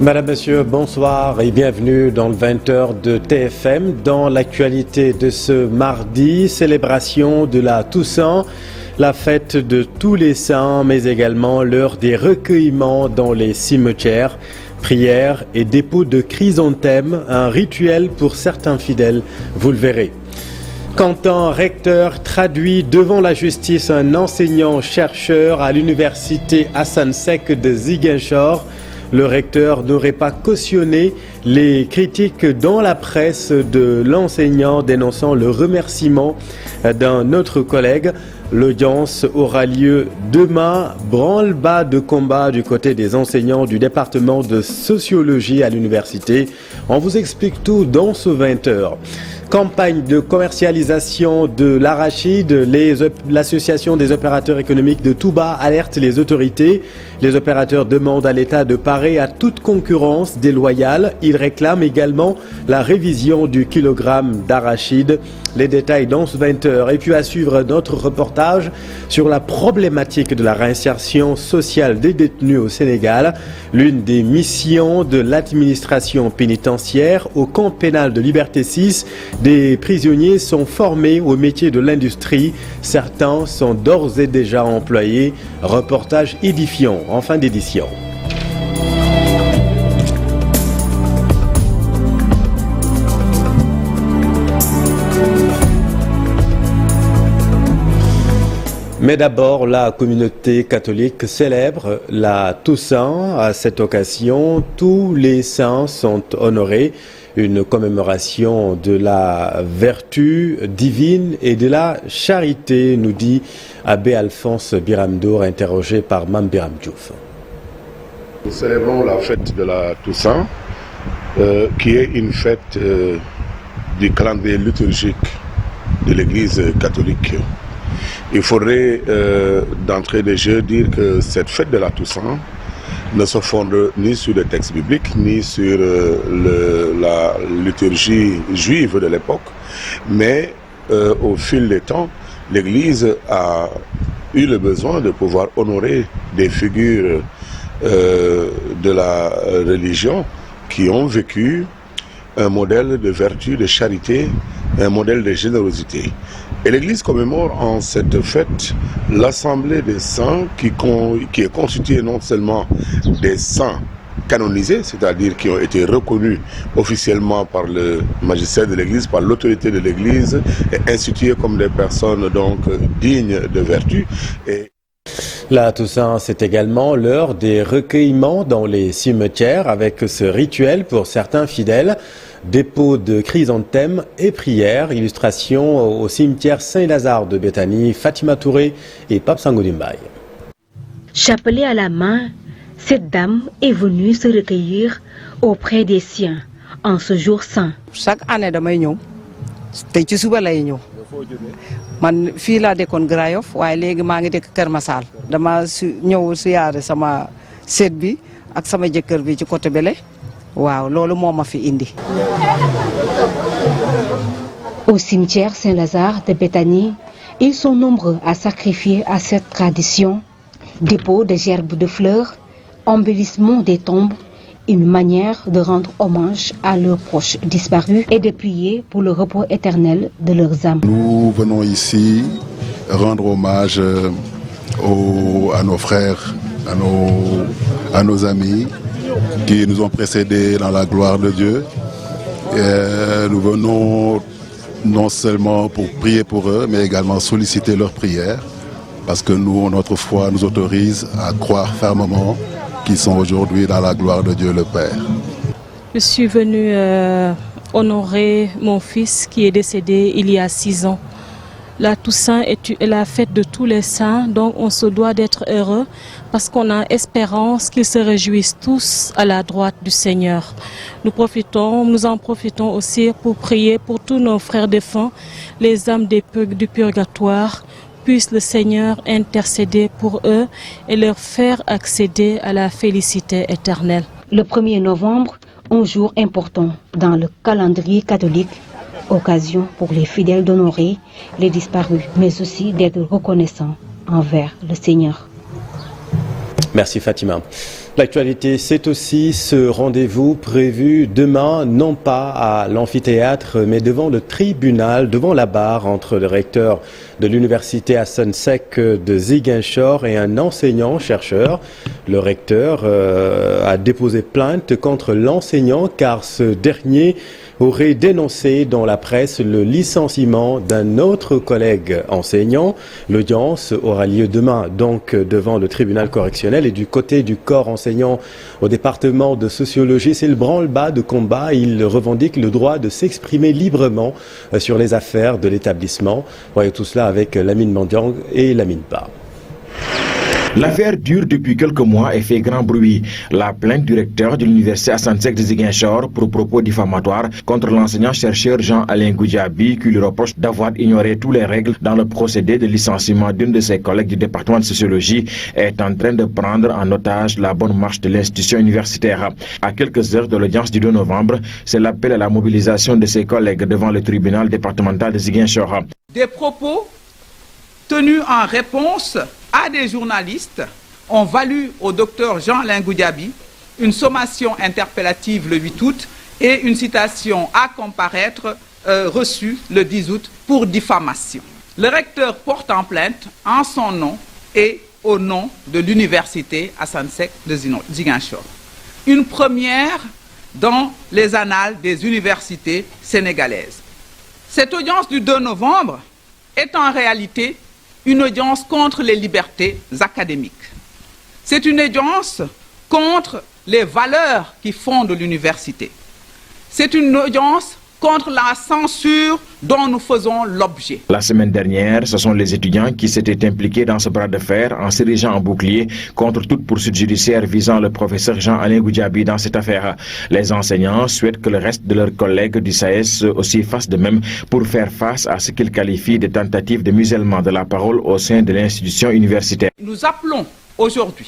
Madame, Monsieur, bonsoir et bienvenue dans le 20h de TFM. Dans l'actualité de ce mardi, célébration de la Toussaint, la fête de tous les saints, mais également l'heure des recueillements dans les cimetières, prières et dépôt de chrysanthèmes, un rituel pour certains fidèles, vous le verrez. Quentin, recteur, traduit devant la justice un enseignant-chercheur à l'université Hassan Sek de Ziguinchor. Le recteur n'aurait pas cautionné les critiques dans la presse de l'enseignant dénonçant le remerciement d'un autre collègue. L'audience aura lieu demain, branle-bas de combat du côté des enseignants du département de sociologie à l'université. On vous explique tout dans ce 20h. Campagne de commercialisation de l'arachide, l'association des opérateurs économiques de Touba alerte les autorités. Les opérateurs demandent à l'État de parer à toute concurrence déloyale. Ils réclament également la révision du kilogramme d'arachide. Les détails dans ce 20h. Et puis à suivre notre reportage sur la problématique de la réinsertion sociale des détenus au Sénégal. L'une des missions de l'administration pénitentiaire au camp pénal de Liberté 6. Des prisonniers sont formés au métier de l'industrie. Certains sont d'ores et déjà employés. Reportage édifiant en fin d'édition. Mais d'abord, la communauté catholique célèbre la Toussaint. À cette occasion, tous les saints sont honorés. Une commémoration de la vertu divine et de la charité, nous dit Abbé Alphonse Biramdour, interrogé par Mam Biram Diouf. Nous célébrons la fête de la Toussaint, qui est une fête du calendrier liturgique de l'Église catholique. Il faudrait d'entrée de jeu dire que cette fête de la Toussaint ne se fonde ni sur les textes bibliques, ni sur la liturgie juive de l'époque, mais au fil des temps, l'Église a eu le besoin de pouvoir honorer des figures de la religion qui ont vécu un modèle de vertu, de charité, un modèle de générosité. Et l'Église commémore en cette fête l'assemblée des saints qui est constituée non seulement des saints canonisés, c'est-à-dire qui ont été reconnus officiellement par le magistère de l'Église, par l'autorité de l'Église, et institués comme des personnes donc dignes de vertu. La Toussaint, c'est également l'heure des recueillements dans les cimetières avec ce rituel pour certains fidèles. Dépôt de chrysanthèmes et prières, illustration au cimetière Saint-Lazare de Béthanie, Fatima Touré et Pape Sangodimbaye. Chapelet à la main, cette dame est venue se recueillir auprès des siens en ce jour saint. Chaque année damay ñëw te ci suba lay ñëw man fii laa dëkkoon Grand Yoff waaye léegi maa ngi dëkk Kër Massar dama ñëw siyaare sama seet bi ak sama jëkkër bi ci côté Bélé. Wow, lolo moma fi indi. Au cimetière Saint-Lazare de Béthanie, ils sont nombreux à sacrifier à cette tradition. Dépôt de gerbes de fleurs, embellissement des tombes, une manière de rendre hommage à leurs proches disparus et de prier pour le repos éternel de leurs âmes. Nous venons ici rendre hommage à nos frères, à nos amis qui nous ont précédés dans la gloire de Dieu. Et nous venons non seulement pour prier pour eux, mais également solliciter leurs prières, parce que nous, notre foi nous autorise à croire fermement qu'ils sont aujourd'hui dans la gloire de Dieu le Père. Je suis venue honorer mon fils qui est décédé il y a 6 ans. La Toussaint est la fête de tous les saints, donc on se doit d'être heureux parce qu'on a espérance qu'ils se réjouissent tous à la droite du Seigneur. Nous en profitons aussi pour prier pour tous nos frères défunts, les âmes du purgatoire. Puisse le Seigneur intercéder pour eux et leur faire accéder à la félicité éternelle. Le 1er novembre, un jour important dans le calendrier catholique. Occasion pour les fidèles d'honorer les disparus, mais aussi d'être reconnaissants envers le Seigneur. Merci Fatima. L'actualité, c'est aussi ce rendez-vous prévu demain, non pas à l'amphithéâtre, mais devant le tribunal, devant la barre entre le recteur de l'université Hassan Sek de Ziguinchor et un enseignant-chercheur. Le recteur a déposé plainte contre l'enseignant car ce dernier aurait dénoncé dans la presse le licenciement d'un autre collègue enseignant. L'audience aura lieu demain donc devant le tribunal correctionnel et du côté du corps enseignant au département de sociologie, c'est le branle-bas de combat. Il revendique le droit de s'exprimer librement sur les affaires de l'établissement. Voyez tout cela avec Lamine Mandiang et Lamine Ba. L'affaire dure depuis quelques mois et fait grand bruit. La plainte du recteur de l'université Hassan Sek de Ziguinchor pour propos diffamatoires contre l'enseignant-chercheur Jean-Alain Goudiaby qui lui reproche d'avoir ignoré toutes les règles dans le procédé de licenciement d'une de ses collègues du département de sociologie est en train de prendre en otage la bonne marche de l'institution universitaire. À quelques heures de l'audience du 2 novembre, c'est l'appel à la mobilisation de ses collègues devant le tribunal départemental de Ziguinchor. Des propos tenus en réponse à des journalistes ont valu au docteur Jean-Alain Goudiaby une sommation interpellative le 8 août et une citation à comparaître reçue le 10 août pour diffamation. Le recteur porte en plainte en son nom et au nom de l'université Hassan Sek de Ziguinchor. Une première dans les annales des universités sénégalaises. Cette audience du 2 novembre est en réalité une audience contre les libertés académiques. C'est une audience contre les valeurs qui fondent l'université. C'est une audience contre la censure dont nous faisons l'objet. La semaine dernière, ce sont les étudiants qui s'étaient impliqués dans ce bras de fer en s'érigeant en bouclier contre toute poursuite judiciaire visant le professeur Jean-Alain Goudiaby dans cette affaire. Les enseignants souhaitent que le reste de leurs collègues du SAES aussi fassent de même pour faire face à ce qu'ils qualifient de tentatives de musellement de la parole au sein de l'institution universitaire. Nous appelons aujourd'hui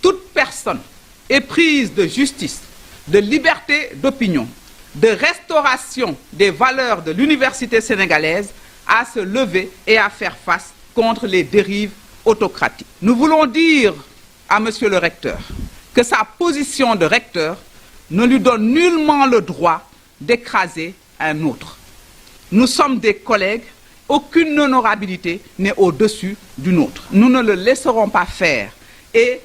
toute personne éprise de justice, de liberté d'opinion, de restauration des valeurs de l'université sénégalaise à se lever et à faire face contre les dérives autocratiques. Nous voulons dire à monsieur le recteur que sa position de recteur ne lui donne nullement le droit d'écraser un autre. Nous sommes des collègues, aucune honorabilité n'est au-dessus d'une autre. Nous ne le laisserons pas faire et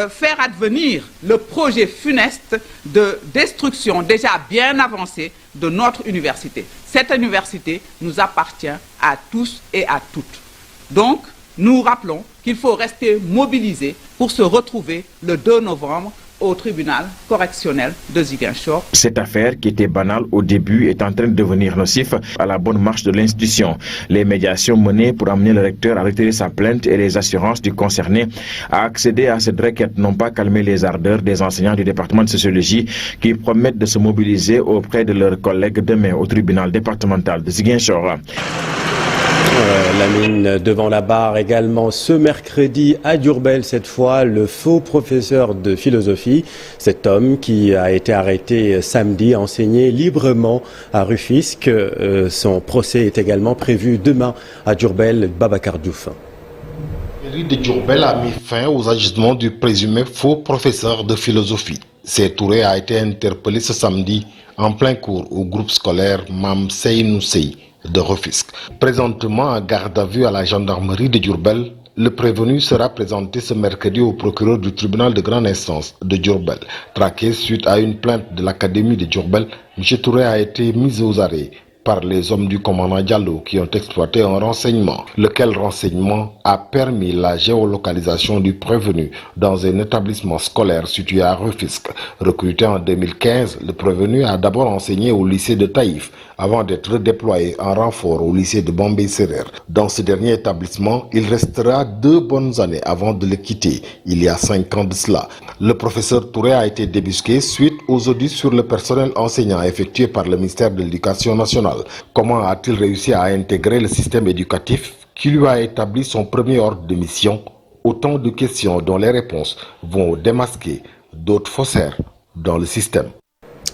faire advenir le projet funeste de destruction déjà bien avancé de notre université. Cette université nous appartient à tous et à toutes. Donc, nous rappelons qu'il faut rester mobilisé pour se retrouver le 2 novembre au tribunal correctionnel de Ziguinchor. Cette affaire, qui était banale au début, est en train de devenir nocif à la bonne marche de l'institution. Les médiations menées pour amener le recteur à retirer sa plainte et les assurances du concerné à accéder à cette requête n'ont pas calmé les ardeurs des enseignants du département de sociologie qui promettent de se mobiliser auprès de leurs collègues demain au tribunal départemental de Ziguinchor. Lamine, devant la barre également ce mercredi à Diourbel, cette fois le faux professeur de philosophie. Cet homme qui a été arrêté samedi a enseigné librement à Rufisque. Son procès est également prévu demain à Diourbel. Babacar Diouf. La mairie de Diourbel a mis fin aux agissements du présumé faux professeur de philosophie. Sékou Touré a été interpellé ce samedi en plein cours au groupe scolaire Mam Seynou Sey de Rufisque. Présentement en garde à vue à la gendarmerie de Diourbel, le prévenu sera présenté ce mercredi au procureur du tribunal de grande instance de Diourbel. Traqué suite à une plainte de l'académie de Diourbel, M. Touré a été mis aux arrêts par les hommes du commandant Diallo qui ont exploité un renseignement, lequel renseignement a permis la géolocalisation du prévenu dans un établissement scolaire situé à Rufisque. Recruté en 2015, le prévenu a d'abord enseigné au lycée de Taïf avant d'être déployé en renfort au lycée de Bombay-Serer. Dans ce dernier établissement, il restera 2 bonnes années avant de le quitter, il y a 5 ans de cela. Le professeur Touré a été débusqué suite aux audits sur le personnel enseignant effectués par le ministère de l'Éducation nationale. Comment a-t-il réussi à intégrer le système éducatif qui lui a établi son premier ordre de mission? Autant de questions dont les réponses vont démasquer d'autres faussaires dans le système.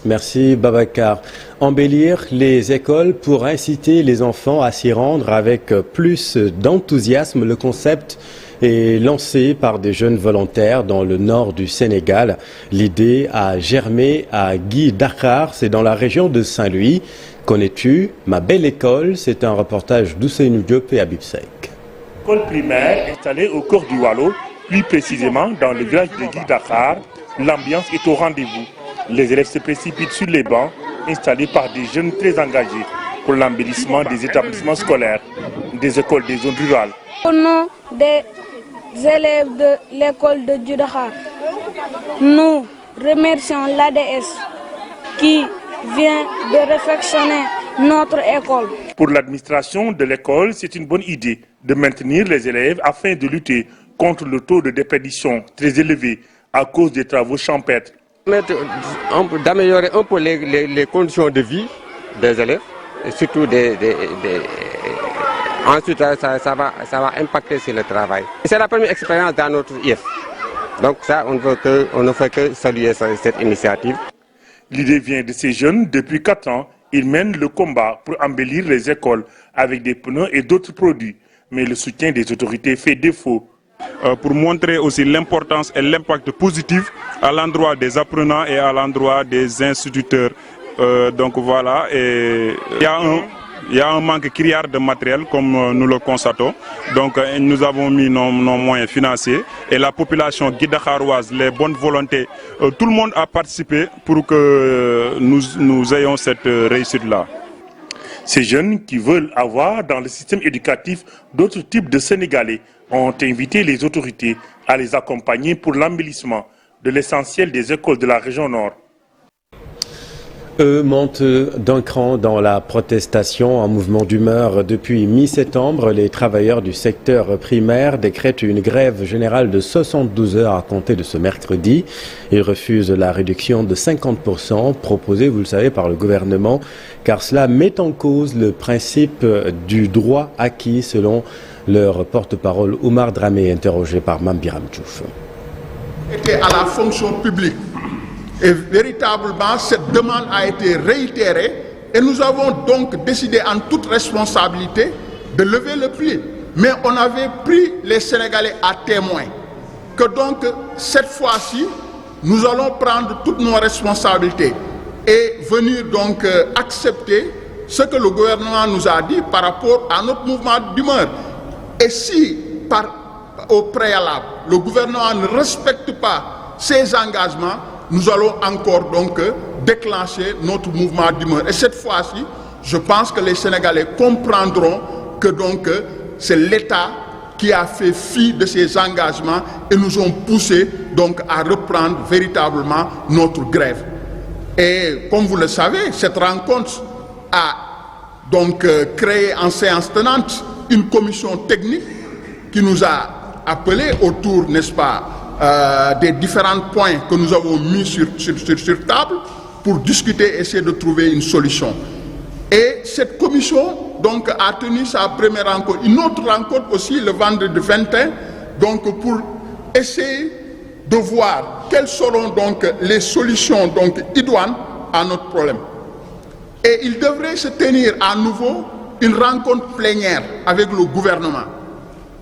Merci Babacar. Embellir les écoles pour inciter les enfants à s'y rendre avec plus d'enthousiasme. Le concept est lancé par des jeunes volontaires dans le nord du Sénégal. L'idée a germé à Guy Dakar, c'est dans la région de Saint-Louis. Connais-tu ma belle école? C'est un reportage d'Ousseynou Diop et Habib Seck. École primaire installée au cœur du Waalo, plus précisément dans le village de Guy Dakar, l'ambiance est au rendez-vous. Les élèves se précipitent sur les bancs installés par des jeunes très engagés pour l'embellissement des établissements scolaires, des écoles des zones rurales. Au nom des élèves de l'école de Guy Dakar, nous remercions l'ADS qui vient de réfectionner notre école. Pour l'administration de l'école, c'est une bonne idée de maintenir les élèves afin de lutter contre le taux de déperdition très élevé à cause des travaux champêtres. D'améliorer un peu les conditions de vie des élèves, et surtout ensuite ça va impacter sur le travail. C'est la première expérience dans notre IF. Donc ça, on ne fait que saluer cette initiative. L'idée vient de ces jeunes. Depuis 4 ans, ils mènent le combat pour embellir les écoles avec des pneus et d'autres produits. Mais le soutien des autorités fait défaut. Pour montrer aussi l'importance et l'impact positif à l'endroit des apprenants et à l'endroit des instituteurs. Donc voilà, et il y a un manque criard de matériel comme nous le constatons. Donc nous avons mis nos moyens financiers et la population guidakaroise, les bonnes volontés, tout le monde a participé pour que nous ayons cette réussite-là. Ces jeunes qui veulent avoir dans le système éducatif d'autres types de Sénégalais ont invité les autorités à les accompagner pour l'embellissement de l'essentiel des écoles de la région nord. Eux montent d'un cran dans la protestation, en mouvement d'humeur depuis mi-septembre. Les travailleurs du secteur primaire décrètent une grève générale de 72 heures à compter de ce mercredi. Ils refusent la réduction de 50% proposée, vous le savez, par le gouvernement, car cela met en cause le principe du droit acquis, selon leur porte-parole Oumar Dramé, interrogé par Mambiram Diouf. Était à la fonction publique. Et véritablement, cette demande a été réitérée et nous avons donc décidé en toute responsabilité de lever le pied. Mais on avait pris les Sénégalais à témoin que donc cette fois-ci, nous allons prendre toutes nos responsabilités et venir donc accepter ce que le gouvernement nous a dit par rapport à notre mouvement d'humeur. Et si, au préalable, le gouvernement ne respecte pas ses engagements, nous allons encore donc déclencher notre mouvement d'humeur. Et cette fois-ci, je pense que les Sénégalais comprendront que donc c'est l'État qui a fait fi de ses engagements et nous ont poussé donc à reprendre véritablement notre grève. Et comme vous le savez, cette rencontre a donc créé en séance tenante une commission technique qui nous a appelés autour, n'est-ce pas, des différents points que nous avons mis sur table pour discuter et essayer de trouver une solution. Et cette commission donc a tenu sa première rencontre, une autre rencontre aussi le vendredi 21, donc pour essayer de voir quelles seront donc les solutions donc idoines à notre problème. Et il devrait se tenir à nouveau une rencontre plénière avec le gouvernement.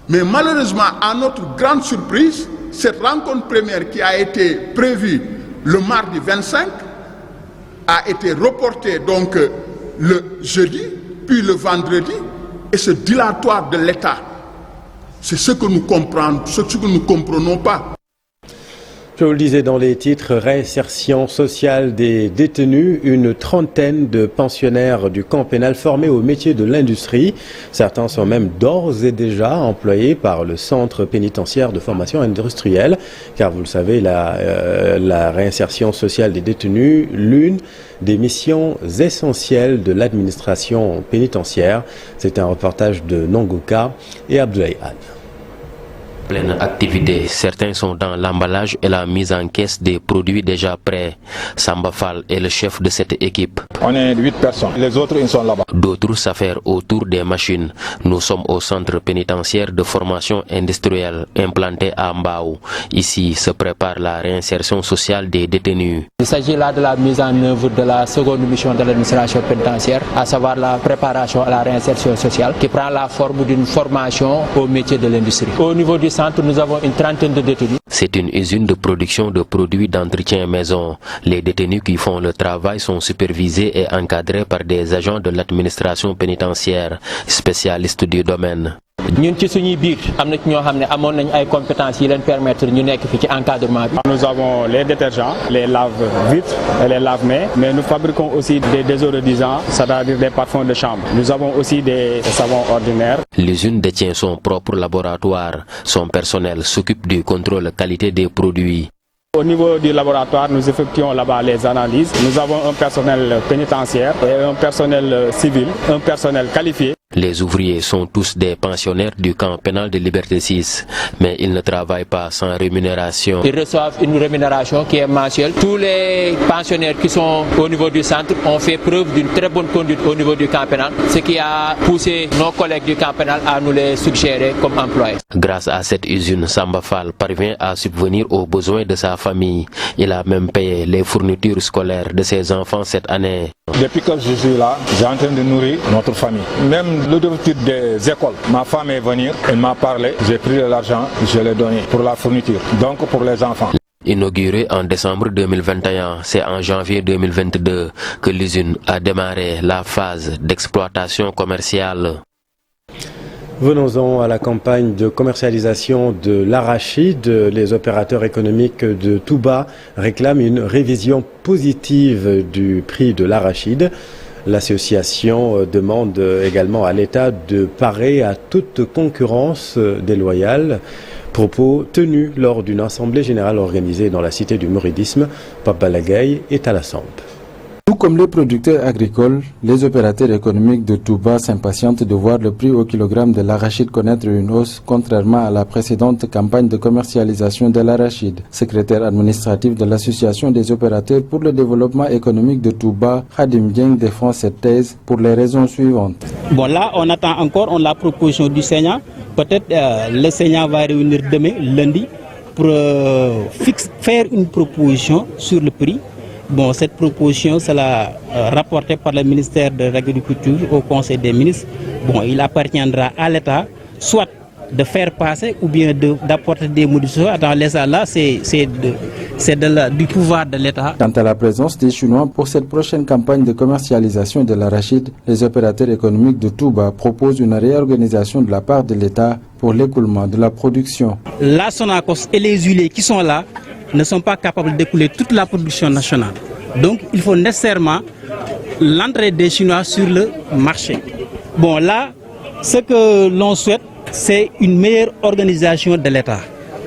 Mais malheureusement, à notre grande surprise, cette rencontre première qui a été prévue le mardi 25 a été reportée donc le jeudi, puis le vendredi, et ce dilatoire de l'État, c'est ce que nous comprenons, ce que nous ne comprenons pas. Je vous le disais dans les titres, réinsertion sociale des détenus, une trentaine de pensionnaires du camp pénal formés au métier de l'industrie. Certains sont même d'ores et déjà employés par le centre pénitentiaire de formation industrielle, car vous le savez, la réinsertion sociale des détenus, l'une des missions essentielles de l'administration pénitentiaire. C'est un reportage de Nongouka et Abdoulaye Anne. Pleine activité. Certains sont dans l'emballage et la mise en caisse des produits déjà prêts. Samba Fall est le chef de cette équipe. On est 8 personnes. Les autres, ils sont là-bas. D'autres s'affairent autour des machines. Nous sommes au centre pénitentiaire de formation industrielle implanté à Mbao. Ici se prépare la réinsertion sociale des détenus. Il s'agit là de la mise en œuvre de la seconde mission de l'administration pénitentiaire, à savoir la préparation à la réinsertion sociale, qui prend la forme d'une formation au métier de l'industrie. Au niveau du centre, nous avons une trentaine de détenus. C'est une usine de production de produits d'entretien maison. Les détenus qui font le travail sont supervisés et encadrés par des agents de l'administration pénitentiaire, spécialistes du domaine. ñun ci suñuy biir am na ci ñoo xam ne amoon nañ ay compétences yi leen permettre ñu nekk fi ci encadrement bi. Nous avons les détergents, les lave-vitres et les lave-mains, mais nous fabriquons aussi des désodorisants, c'est-à-dire des parfums de chambre. Nous avons aussi des savons ordinaires. L'usine détient son propre laboratoire. Son personnel s'occupe du contrôle qualité des produits. Au niveau du laboratoire, nous effectuons là-bas les analyses. Nous avons un personnel pénitentiaire et un personnel civil, un personnel qualifié. Les ouvriers sont tous des pensionnaires du camp pénal de Liberté 6, mais ils ne travaillent pas sans rémunération. Ils reçoivent une rémunération qui est mensuelle. Tous les pensionnaires qui sont au niveau du centre ont fait preuve d'une très bonne conduite au niveau du camp pénal, ce qui a poussé nos collègues du camp pénal à nous les suggérer comme employés. Grâce à cette usine, Samba Fall parvient à subvenir aux besoins de sa famille. Il a même payé les fournitures scolaires de ses enfants cette année. Depuis que je suis là, j'ai en train de nourrir notre famille. Même l'ouverture des écoles, ma femme est venue, elle m'a parlé, j'ai pris de l'argent, je l'ai donné pour la fourniture, donc pour les enfants. Inaugurée en décembre 2021, c'est en janvier 2022 que l'usine a démarré la phase d'exploitation commerciale. Venons-en à la campagne de commercialisation de l'arachide. Les opérateurs économiques de Touba réclament une révision positive du prix de l'arachide. L'association demande également à l'État de parer à toute concurrence déloyale. Propos tenus lors d'une assemblée générale organisée dans la cité du mouridisme. Pape Balagaï est à la Samp. Tout comme les producteurs agricoles, les opérateurs économiques de Touba s'impatientent de voir le prix au kilogramme de l'arachide connaître une hausse, contrairement à la précédente campagne de commercialisation de l'arachide. Secrétaire administratif de l'Association des opérateurs pour le développement économique de Touba, Khadim Dieng défend cette thèse pour les raisons suivantes. Bon, là, on attend encore la proposition du Sénat. Peut-être le Sénat va réunir demain, lundi, pour faire une proposition sur le prix. Bon, cette proposition sera rapportée par le ministère de l'Agriculture au Conseil des ministres. Bon, il appartiendra à l'État soit de faire passer ou bien d'apporter des modifications. Dans les là, c'est du pouvoir de l'État. Quant à la présence des Chinois pour cette prochaine campagne de commercialisation de l'arachide, les opérateurs économiques de Touba proposent une réorganisation de la part de l'État pour l'écoulement de la production. La Sonacos et les huiliers qui sont là ne sont pas capables d'écouler toute la production nationale. Donc il faut nécessairement l'entrée des Chinois sur le marché. Bon, là, ce que l'on souhaite, c'est une meilleure organisation de l'État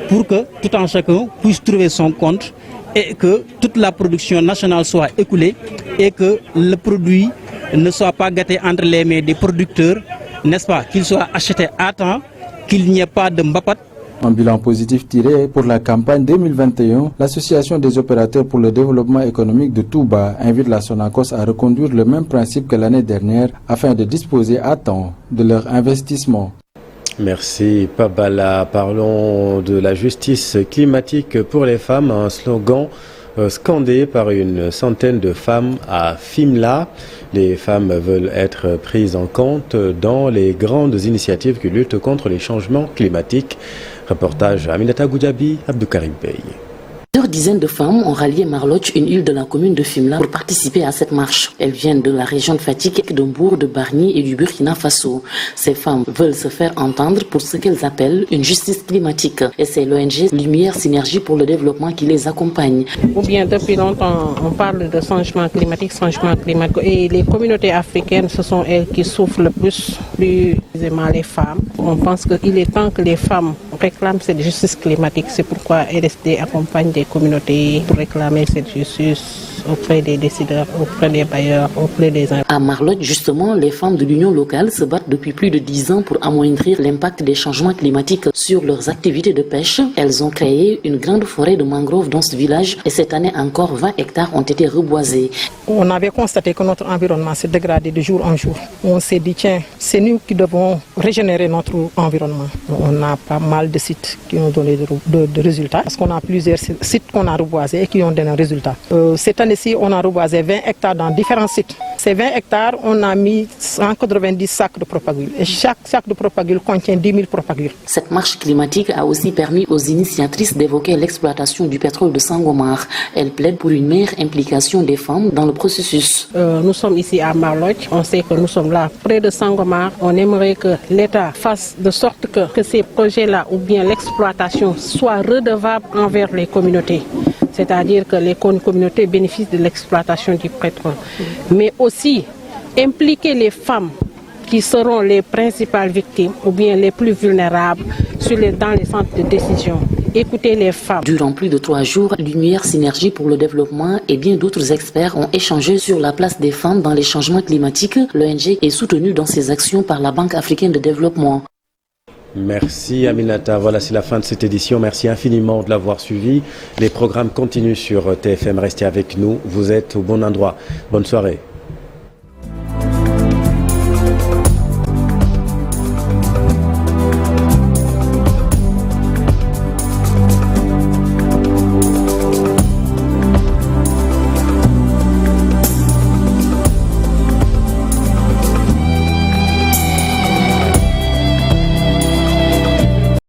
pour que tout un chacun puisse trouver son compte et que toute la production nationale soit écoulée et que le produit ne soit pas gâté entre les mains des producteurs, n'est-ce pas, qu'il soit acheté à temps, qu'il n'y ait pas de mbapat. Un bilan positif tiré pour la campagne 2021, l'Association des opérateurs pour le développement économique de Touba invite la Sonacos à reconduire le même principe que l'année dernière afin de disposer à temps de leur investissement. Merci Pabala. Parlons de la justice climatique pour les femmes, un slogan scandé par une centaine de femmes à Fimela. Les femmes veulent être prises en compte dans les grandes initiatives qui luttent contre les changements climatiques. Reportage Aminata Goudiaby, Abdoukarim Bey. Plusieurs dizaines de femmes ont rallié Marloch, une île de la commune de Fimela, pour participer à cette marche. Elles viennent de la région de Fatick, de Mbour, de Bargny et du Burkina Faso. Ces femmes veulent se faire entendre pour ce qu'elles appellent une justice climatique. Et c'est l'ONG Lumière Synergie pour le développement qui les accompagne. Ou bien depuis longtemps, on parle de changement climatique. Et les communautés africaines, ce sont elles qui souffrent le plus aisément les femmes. On pense qu'il est temps que les femmes réclament cette justice climatique. C'est pourquoi LSD accompagne des communautés pour réclamer cette justice auprès des décideurs, auprès des bailleurs, auprès des... À Marloch, justement, les femmes de l'Union locale se battent depuis plus de 10 ans pour amoindrir l'impact des changements climatiques sur leurs activités de pêche. Elles ont créé une grande forêt de mangroves dans ce village et cette année encore 20 hectares ont été reboisés. On avait constaté que notre environnement s'est dégradé de jour en jour. On s'est dit, tiens, c'est nous qui devons régénérer notre environnement. On a pas mal de sites qui ont donné de résultats parce qu'on a plusieurs sites qu'on a reboisés et qui ont donné un résultat. Cette année-ci, on a reboisé 20 hectares dans différents sites. ces 20 hectares, on a mis 190 sacs de propagule. Et chaque sac de propagule contient 10 000 propagules. Cette marche climatique a aussi permis aux initiatrices d'évoquer l'exploitation du pétrole de Sangomar. Elle plaide pour une meilleure implication des femmes dans le processus. Nous sommes ici à Marloch. On sait que nous sommes là près de Sangomar. On aimerait que l'État fasse de sorte que ces projets-là ou bien l'exploitation soient redevables envers les communautés. C'est-à-dire que les communautés bénéficient de l'exploitation du pétrole. Mais aussi impliquer les femmes qui seront les principales victimes ou bien les plus vulnérables dans les centres de décision. Écoutez les femmes. Durant plus de 3 jours, Lumière Synergie pour le développement et bien d'autres experts ont échangé sur la place des femmes dans les changements climatiques. L'ONG est soutenue dans ses actions par la Banque africaine de développement. Merci Aminata, voilà c'est la fin de cette édition, merci infiniment de l'avoir suivi. Les programmes continuent sur TFM, restez avec nous, vous êtes au bon endroit. Bonne soirée.